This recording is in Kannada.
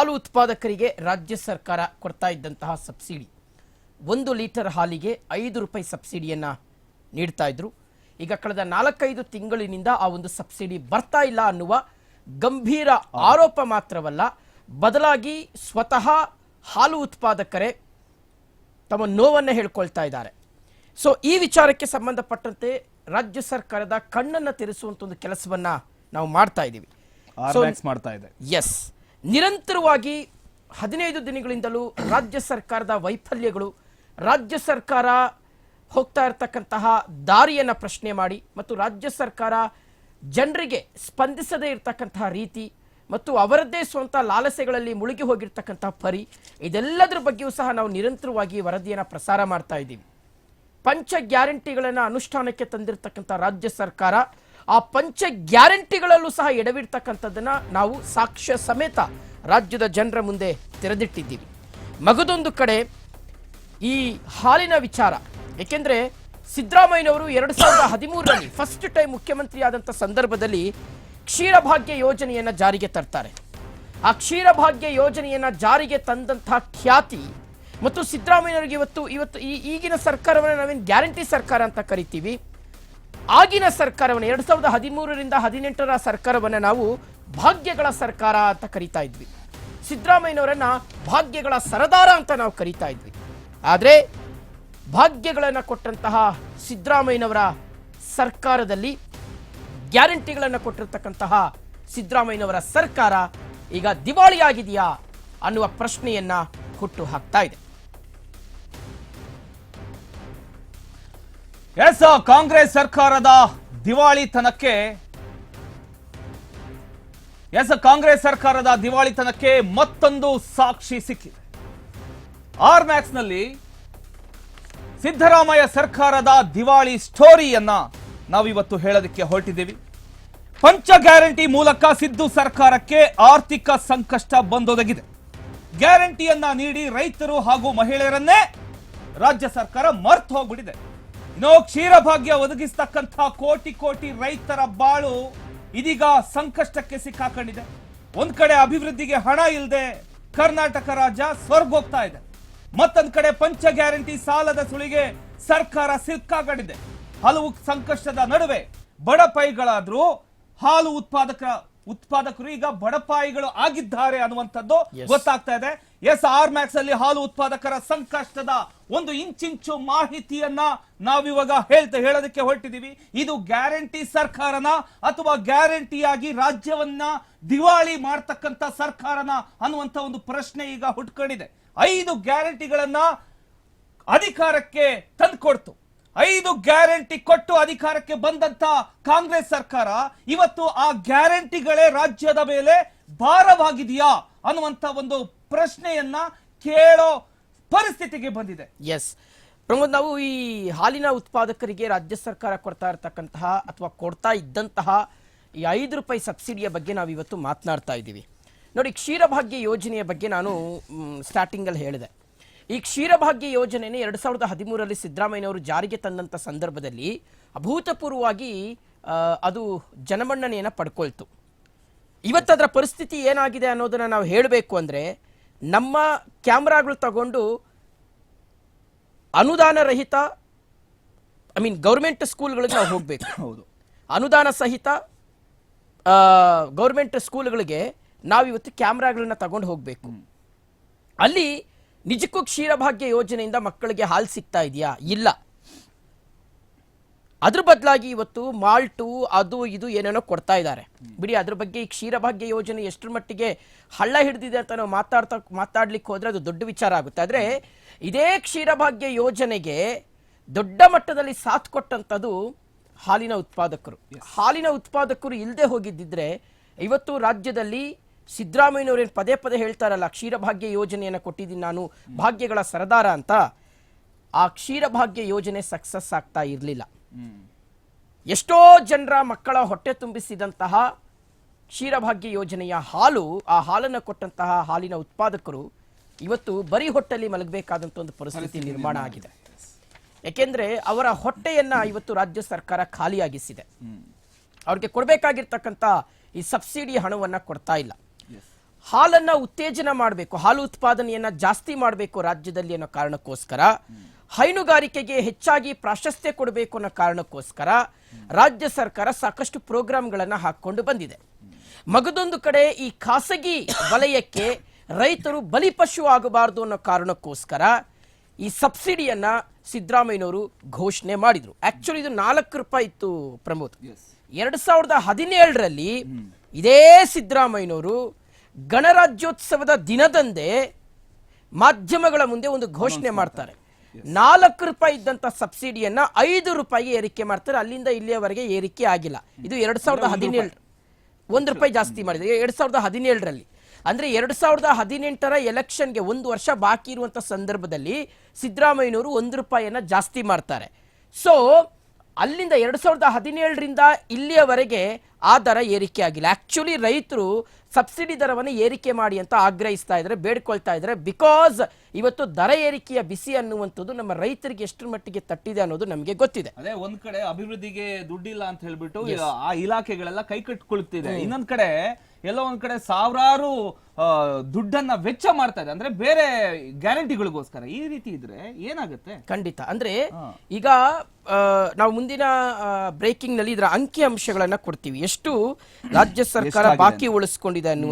ಹಾಲು ಉತ್ಪಾದಕರಿಗೆ ರಾಜ್ಯ ಸರ್ಕಾರ ಕೊಡ್ತಾ ಇದ್ದಂತಹ ಸಬ್ಸಿಡಿ 1 ಲೀಟರ್ ಹಾಲಿಗೆ 5 ರೂಪಾಯಿ ಸಬ್ಸಿಡಿಯನ್ನು ನೀಡ್ತಾ ಇದ್ರು. ಈಗ ಕಳೆದ 4-5 ತಿಂಗಳಿನಿಂದ ಆ ಒಂದು ಸಬ್ಸಿಡಿ ಬರ್ತಾ ಇಲ್ಲ ಅನ್ನುವ ಗಂಭೀರ ಆರೋಪ ಮಾತ್ರವಲ್ಲ, ಬದಲಾಗಿ ಸ್ವತಃ ಹಾಲು ಉತ್ಪಾದಕರೇ ತಮ್ಮ ನೋವನ್ನು ಹೇಳ್ಕೊಳ್ತಾ ಇದ್ದಾರೆ. ಸೊ ಈ ವಿಚಾರಕ್ಕೆ ಸಂಬಂಧಪಟ್ಟಂತೆ ರಾಜ್ಯ ಸರ್ಕಾರದ ಕಣ್ಣನ್ನು ತೆರೆಸುವಂತ ಒಂದು ಕೆಲಸವನ್ನ ನಾವು ಮಾಡ್ತಾ ಇದ್ದೀವಿ. ಎಸ್, ನಿರಂತರವಾಗಿ 15 ದಿನಗಳಿಂದಲೂ ರಾಜ್ಯ ಸರ್ಕಾರದ ವೈಫಲ್ಯಗಳು, ರಾಜ್ಯ ಸರ್ಕಾರ ಹೋಗ್ತಾ ಇರತಕ್ಕಂತಹ ದಾರಿಯನ್ನು ಪ್ರಶ್ನೆ ಮಾಡಿ ಮತ್ತು ರಾಜ್ಯ ಸರ್ಕಾರ ಜನರಿಗೆ ಸ್ಪಂದಿಸದೇ ಇರತಕ್ಕಂತಹ ರೀತಿ ಮತ್ತು ಅವರದ್ದೇ ಸ್ವಂತ ಲಾಲಸೆಗಳಲ್ಲಿ ಮುಳುಗಿ ಹೋಗಿರ್ತಕ್ಕಂತಹ ಪರಿ, ಇದೆಲ್ಲದರ ಬಗ್ಗೆಯೂ ಸಹ ನಾವು ನಿರಂತರವಾಗಿ ವರದಿಯನ್ನು ಪ್ರಸಾರ ಮಾಡ್ತಾ ಇದ್ದೀವಿ. ಪಂಚ ಗ್ಯಾರಂಟಿಗಳನ್ನು ಅನುಷ್ಠಾನಕ್ಕೆ ತಂದಿರತಕ್ಕಂಥ ರಾಜ್ಯ ಸರ್ಕಾರ ಆ ಪಂಚ ಗ್ಯಾರಂಟಿಗಳಲ್ಲೂ ಸಹ ಎಡವಿರ್ತಕ್ಕಂಥದ್ದನ್ನು ನಾವು ಸಾಕ್ಷ್ಯ ಸಮೇತ ರಾಜ್ಯದ ಜನರ ಮುಂದೆ ತೆರೆದಿಟ್ಟಿದ್ದೀವಿ. ಮಗದೊಂದು ಕಡೆ ಈ ಹಾಲಿನ ವಿಚಾರ, ಏಕೆಂದರೆ ಸಿದ್ದರಾಮಯ್ಯನವರು 2013ರಲ್ಲಿ ಫಸ್ಟ್ ಟೈಮ್ ಮುಖ್ಯಮಂತ್ರಿ ಆದಂಥ ಸಂದರ್ಭದಲ್ಲಿ ಕ್ಷೀರಭಾಗ್ಯ ಯೋಜನೆಯನ್ನು ಜಾರಿಗೆ ತರ್ತಾರೆ. ಆ ಕ್ಷೀರಭಾಗ್ಯ ಯೋಜನೆಯನ್ನು ಜಾರಿಗೆ ತಂದಂತಹ ಖ್ಯಾತಿ ಮತ್ತು ಸಿದ್ದರಾಮಯ್ಯನವರಿಗೆ ಇವತ್ತು ಈಗಿನ ಸರ್ಕಾರವನ್ನು ನಾವೇನು ಗ್ಯಾರಂಟಿ ಸರ್ಕಾರ ಅಂತ ಕರಿತೀವಿ, ಆಗಿನ ಸರ್ಕಾರವನ್ನು 2013ರಿಂದ 2018ರ ಸರ್ಕಾರವನ್ನು ನಾವು ಭಾಗ್ಯಗಳ ಸರ್ಕಾರ ಅಂತ ಕರಿತಾ ಇದ್ವಿ. ಸಿದ್ದರಾಮಯ್ಯನವರನ್ನ ಭಾಗ್ಯಗಳ ಸರದಾರ ಅಂತ ನಾವು ಕರಿತಾ ಇದ್ವಿ. ಆದರೆ ಭಾಗ್ಯಗಳನ್ನು ಕೊಟ್ಟಂತಹ ಸಿದ್ದರಾಮಯ್ಯನವರ ಸರ್ಕಾರದಲ್ಲಿ ಗ್ಯಾರಂಟಿಗಳನ್ನು ಕೊಟ್ಟಿರ್ತಕ್ಕಂತಹ ಸಿದ್ದರಾಮಯ್ಯನವರ ಸರ್ಕಾರ ಈಗ ದಿವಾಳಿಯಾಗಿದೆಯಾ ಅನ್ನುವ ಪ್ರಶ್ನೆಯನ್ನ ಹುಟ್ಟು ಹಾಕ್ತಾ ಇದೆ. ಕಾಂಗ್ರೆಸ್ ಸರ್ಕಾರದ ದಿವಾಳಿತನಕ್ಕೆ ಮತ್ತೊಂದು ಸಾಕ್ಷಿ ಸಿಕ್ಕಿದೆ. ಆರ್ಮ್ಯಾಕ್ಸ್ ನಲ್ಲಿ ಸಿದ್ದರಾಮಯ್ಯ ಸರ್ಕಾರದ ದಿವಾಳಿ ಸ್ಟೋರಿಯನ್ನ ನಾವಿವತ್ತು ಹೇಳೋದಕ್ಕೆ ಹೊರಟಿದ್ದೀವಿ. ಪಂಚ ಗ್ಯಾರಂಟಿ ಮೂಲಕ ಸಿದ್ದು ಸರ್ಕಾರಕ್ಕೆ ಆರ್ಥಿಕ ಸಂಕಷ್ಟ ಬಂದೊದಗಿದೆ. ಗ್ಯಾರಂಟಿಯನ್ನ ನೀಡಿ ರೈತರು ಹಾಗೂ ಮಹಿಳೆಯರನ್ನೇ ರಾಜ್ಯ ಸರ್ಕಾರ ಮರ್ತು ಹೋಗ್ಬಿಟ್ಟಿದೆ. ಇನ್ನು ಕ್ಷೀರಭಾಗ್ಯ ಒದಗಿಸ್ತಕ್ಕಂಥ ಕೋಟಿ ಕೋಟಿ ರೈತರ ಬಾಳು ಇದೀಗ ಸಂಕಷ್ಟಕ್ಕೆ ಸಿಕ್ಕಾಕೊಂಡಿದೆ. ಒಂದ್ ಕಡೆ ಅಭಿವೃದ್ಧಿಗೆ ಹಣ ಇಲ್ಲದೆ ಕರ್ನಾಟಕ ರಾಜ್ಯ ಸ್ವರ್ಗೋಗ್ತಾ ಇದೆ, ಮತ್ತೊಂದ್ ಕಡೆ ಪಂಚ ಗ್ಯಾರಂಟಿ ಸಾಲದ ಸುಳಿಗೆ ಸರ್ಕಾರ ಸಿಕ್ಕಾಕೊಂಡಿದೆ. ಹಲವು ಸಂಕಷ್ಟದ ನಡುವೆ ಬಡಪಾಯಿಗಳಾದ್ರೂ ಹಾಲು ಉತ್ಪಾದಕರು ಈಗ ಬಡಪಾಯಿಗಳು ಆಗಿದ್ದಾರೆ ಅನ್ನುವಂಥದ್ದು ಗೊತ್ತಾಗ್ತಾ ಇದೆ. ಆರ್ಮ್ಯಾಕ್ಸ್ ಅಲ್ಲಿ ಹಾಲು ಉತ್ಪಾದಕರ ಸಂಕಷ್ಟದ ಒಂದು ಇಂಚಿಂಚು ಮಾಹಿತಿಯನ್ನ ನಾವಿವಾಗ ಹೇಳೋದಕ್ಕೆ ಹೊರಟಿದೀವಿ. ಇದು ಗ್ಯಾರಂಟಿ ಸರ್ಕಾರನ ಅಥವಾ ಗ್ಯಾರಂಟಿಯಾಗಿ ರಾಜ್ಯವನ್ನ ದಿವಾಳಿ ಮಾಡ್ತಕ್ಕಂಥ ಸರ್ಕಾರನ ಅನ್ನುವಂಥ ಒಂದು ಪ್ರಶ್ನೆ ಈಗ ಹುಟ್ಕೊಂಡಿದೆ. 5 ಗ್ಯಾರಂಟಿಗಳನ್ನ ಅಧಿಕಾರಕ್ಕೆ ತಂದುಕೊಡ್ತು. 5 ಗ್ಯಾರಂಟಿ ಕೊಟ್ಟು ಅಧಿಕಾರಕ್ಕೆ ಬಂದಂತ ಕಾಂಗ್ರೆಸ್ ಸರ್ಕಾರ ಇವತ್ತು ಆ ಗ್ಯಾರಂಟಿಗಳೇ ರಾಜ್ಯದ ಮೇಲೆ ಭಾರವಾಗಿದೆಯಾ ಅನ್ನುವಂತ ಒಂದು ಪ್ರಶ್ನೆಯನ್ನ ಕೇಳೋ ಪರಿಸ್ಥಿತಿಗೆ ಬಂದಿದೆ. ಎಸ್ ಪ್ರಮೋದ್, ನಾವು ಈ ಹಾಲಿನ ಉತ್ಪಾದಕರಿಗೆ ರಾಜ್ಯ ಸರ್ಕಾರ ಕೊಡ್ತಾ ಇರತಕ್ಕಂತಹ ಅಥವಾ ಕೊಡ್ತಾ ಇದ್ದಂತಹ ಈ 5 ರೂಪಾಯಿ ಸಬ್ಸಿಡಿಯ ಬಗ್ಗೆ ನಾವು ಇವತ್ತು ಮಾತನಾಡ್ತಾ ಇದ್ದೀವಿ. ನೋಡಿ, ಕ್ಷೀರಭಾಗ್ಯ ಯೋಜನೆಯ ಬಗ್ಗೆ ನಾನು ಸ್ಟಾರ್ಟಿಂಗಲ್ಲಿ ಹೇಳಿದೆ. ಈ ಕ್ಷೀರಭಾಗ್ಯ ಯೋಜನೆಯನ್ನು 2013ರಲ್ಲಿ ಸಿದ್ದರಾಮಯ್ಯನವರು ಜಾರಿಗೆ ತಂದಂಥ ಸಂದರ್ಭದಲ್ಲಿ ಅಭೂತಪೂರ್ವವಾಗಿ ಅದು ಜನಮನ್ನಣೆಯನ್ನು ಪಡ್ಕೊಳ್ತು. ಇವತ್ತದರ ಪರಿಸ್ಥಿತಿ ಏನಾಗಿದೆ ಅನ್ನೋದನ್ನು ನಾವು ಹೇಳಬೇಕು ಅಂದರೆ, ನಮ್ಮ ಕ್ಯಾಮ್ರಾಗಳು ತಗೊಂಡು ಅನುದಾನ ರಹಿತ ಗೌರ್ಮೆಂಟ್ ಸ್ಕೂಲ್ಗಳಿಗೆ ನಾವು ಹೋಗಬೇಕು. ಹೌದು, ಅನುದಾನ ಸಹಿತ ಗೌರ್ಮೆಂಟ್ ಸ್ಕೂಲ್ಗಳಿಗೆ ನಾವಿವತ್ತು ಕ್ಯಾಮ್ರಾಗಳನ್ನ ತಗೊಂಡು ಹೋಗಬೇಕು. ಅಲ್ಲಿ ನಿಜಕ್ಕೂ ಕ್ಷೀರಭಾಗ್ಯ ಯೋಜನೆಯಿಂದ ಮಕ್ಕಳಿಗೆ ಹಾಲು ಸಿಗ್ತಾ ಇದೆಯಾ? ಇಲ್ಲ. ಅದ್ರ ಬದಲಾಗಿ ಇವತ್ತು ಮಾಲ್ಟು ಅದು ಇದು ಏನೇನೋ ಕೊಡ್ತಾ ಇದ್ದಾರೆ. ಬಿಡಿ, ಅದ್ರ ಬಗ್ಗೆ ಈ ಕ್ಷೀರಭಾಗ್ಯ ಯೋಜನೆ ಎಷ್ಟರ ಮಟ್ಟಿಗೆ ಹಳ್ಳ ಹಿಡಿದಿದೆ ಅಂತ ನಾವು ಮಾತಾಡ್ಲಿಕ್ಕೆ ಹೋದ್ರೆ ಅದು ದೊಡ್ಡ ವಿಚಾರ ಆಗುತ್ತೆ. ಆದರೆ ಇದೇ ಕ್ಷೀರಭಾಗ್ಯ ಯೋಜನೆಗೆ ದೊಡ್ಡ ಮಟ್ಟದಲ್ಲಿ ಸಾಥ್ ಕೊಟ್ಟಂಥದ್ದು ಹಾಲಿನ ಉತ್ಪಾದಕರು. ಹಾಲಿನ ಉತ್ಪಾದಕರು ಇಲ್ಲದೆ ಹೋಗಿದ್ದಿದ್ರೆ ಇವತ್ತು ರಾಜ್ಯದಲ್ಲಿ ಸಿದ್ದರಾಮಯ್ಯನವರೇನು ಪದೇ ಪದೇ ಹೇಳ್ತಾರಲ್ಲ, ಕ್ಷೀರಭಾಗ್ಯ ಯೋಜನೆಯನ್ನು ಕೊಟ್ಟಿದ್ದೀನಿ ನಾನು, ಭಾಗ್ಯಗಳ ಸರದಾರ ಅಂತ, ಆ ಕ್ಷೀರಭಾಗ್ಯ ಯೋಜನೆ ಸಕ್ಸಸ್ ಆಗ್ತಾ ಇರಲಿಲ್ಲ. ಎಷ್ಟೋ ಜನರ ಮಕ್ಕಳ ಹೊಟ್ಟೆ ತುಂಬಿಸಿದಂತಹ ಕ್ಷೀರಭಾಗ್ಯ ಯೋಜನೆಯ ಹಾಲು, ಆ ಹಾಲನ್ನು ಕೊಟ್ಟಂತಹ ಹಾಲಿನ ಉತ್ಪಾದಕರು ಇವತ್ತು ಬರೀ ಹೊಟ್ಟೆಯಲ್ಲಿ ಮಲಗಬೇಕಾದಂಥ ಒಂದು ಪರಿಸ್ಥಿತಿ ನಿರ್ಮಾಣ ಆಗಿದೆ. ಯಾಕೆಂದ್ರೆ ಅವರ ಹೊಟ್ಟೆಯನ್ನ ಇವತ್ತು ರಾಜ್ಯ ಸರ್ಕಾರ ಖಾಲಿಯಾಗಿಸಿದೆ. ಅವ್ರಿಗೆ ಕೊಡಬೇಕಾಗಿರ್ತಕ್ಕಂಥ ಈ ಸಬ್ಸಿಡಿ ಹಣವನ್ನ ಕೊಡ್ತಾ ಇಲ್ಲ. ಹಾಲನ್ನ ಉತ್ತೇಜನ ಮಾಡಬೇಕು, ಹಾಲು ಉತ್ಪಾದನೆಯನ್ನ ಜಾಸ್ತಿ ಮಾಡಬೇಕು ರಾಜ್ಯದಲ್ಲಿ ಅನ್ನೋ ಕಾರಣಕ್ಕೋಸ್ಕರ, ಹೈನುಗಾರಿಕೆಗೆ ಹೆಚ್ಚಾಗಿ ಪ್ರಾಶಸ್ತ್ಯ ಕೊಡಬೇಕು ಅನ್ನೋ ಕಾರಣಕ್ಕೋಸ್ಕರ ರಾಜ್ಯ ಸರ್ಕಾರ ಸಾಕಷ್ಟು ಪ್ರೋಗ್ರಾಂಗಳನ್ನ ಹಾಕೊಂಡು ಬಂದಿದೆ. ಮಗದೊಂದು ಕಡೆ ಈ ಖಾಸಗಿ ವಲಯಕ್ಕೆ ರೈತರು ಬಲಿಪಶು ಆಗಬಾರದು ಅನ್ನೋ ಕಾರಣಕ್ಕೋಸ್ಕರ ಈ ಸಬ್ಸಿಡಿಯನ್ನ ಸಿದ್ದರಾಮಯ್ಯನವರು ಘೋಷಣೆ ಮಾಡಿದ್ರು. ಆಕ್ಚುಲಿ ಇದು 4 ರೂಪಾಯಿ ಇತ್ತು ಪ್ರಮೋದ್. 2017ರಲ್ಲಿ ಇದೇ ಸಿದ್ದರಾಮಯ್ಯನವರು ಗಣರಾಜ್ಯೋತ್ಸವದ ದಿನದಂದೇ ಮಾಧ್ಯಮಗಳ ಮುಂದೆ ಒಂದು ಘೋಷಣೆ ಮಾಡ್ತಾರೆ. 4 ರೂಪಾಯಿ ಇದ್ದಂತ ಸಬ್ಸಿಡಿಯನ್ನ 5 ರೂಪಾಯಿಗೆ ಏರಿಕೆ ಮಾಡ್ತಾರೆ. ಅಲ್ಲಿಂದ ಇಲ್ಲಿಯವರೆಗೆ ಏರಿಕೆ ಆಗಿಲ್ಲ. ಇದು 2017 1 ರೂಪಾಯಿ ಜಾಸ್ತಿ ಮಾಡಿದ್ರೆ 2017ರಲ್ಲಿ. ಅಂದ್ರೆ 2018ರ ಎಲೆಕ್ಷನ್ಗೆ 1 ವರ್ಷ ಬಾಕಿ ಇರುವಂತ ಸಂದರ್ಭದಲ್ಲಿ ಸಿದ್ದರಾಮಯ್ಯನವರು 1 ರೂಪಾಯಿಯನ್ನ ಜಾಸ್ತಿ ಮಾಡ್ತಾರೆ. ಸೊ ಅಲ್ಲಿಂದ 2017ರಿಂದ ಇಲ್ಲಿಯವರೆಗೆ ಆ ದರ ಏರಿಕೆ ಆಗಿಲ್ಲ. ಆಕ್ಚುಲಿ ರೈತರು ಸಬ್ಸಿಡಿ ದರವನ್ನು ಏರಿಕೆ ಮಾಡಿ ಅಂತ ಆಗ್ರಹಿಸ್ತಾ ಇದ್ದಾರೆ, ಬೇಡ್ಕೊಳ್ತಾ ಇದ್ದಾರೆ. ಬಿಕಾಸ್ ಇವತ್ತು ದರ ಏರಿಕೆಯ ಬಿಸಿ ಅನ್ನುವಂಥದ್ದು ನಮ್ಮ ರೈತರಿಗೆ ಎಷ್ಟರ ಮಟ್ಟಿಗೆ ತಟ್ಟಿದೆ ಅನ್ನೋದು ನಮಗೆ ಗೊತ್ತಿದೆ. ಅದೇ ಒಂದ್ ಕಡೆ ಅಭಿವೃದ್ಧಿಗೆ ದುಡ್ಡಿಲ್ಲ ಅಂತ ಹೇಳ್ಬಿಟ್ಟು ಆ ಇಲಾಖೆಗಳೆಲ್ಲ ಕೈ ಕಟ್ಕೊಳ್ತಿದೆ. ಇನ್ನೊಂದ್ ಕಡೆ ಎಲ್ಲೋ ಒಂದ್ ಕಡೆ ಸಾವಿರಾರು ದುಡ್ಡನ್ನ ವೆಚ್ಚ ಮಾಡ್ತಾ ಇದೆ, ಅಂದ್ರೆ ಬೇರೆ ಗ್ಯಾರಂಟಿಗಳಿಗೋಸ್ಕರ. ಈ ರೀತಿ ಇದ್ರೆ ಏನಾಗುತ್ತೆ? ಖಂಡಿತ. ಅಂದ್ರೆ ಈಗ ನಾವು ಮುಂದಿನ ಬ್ರೇಕಿಂಗ್ ನಲ್ಲಿ ಇದರ ಅಂಕಿ ಅಂಶಗಳನ್ನ ಕೊಡ್ತೀವಿ, ಎಷ್ಟು ರಾಜ್ಯ ಸರ್ಕಾರ ಬಾಕಿ ಉಳಿಸ್ಕೊಂಡಿದೆ ಅನ್ನುವಂಥ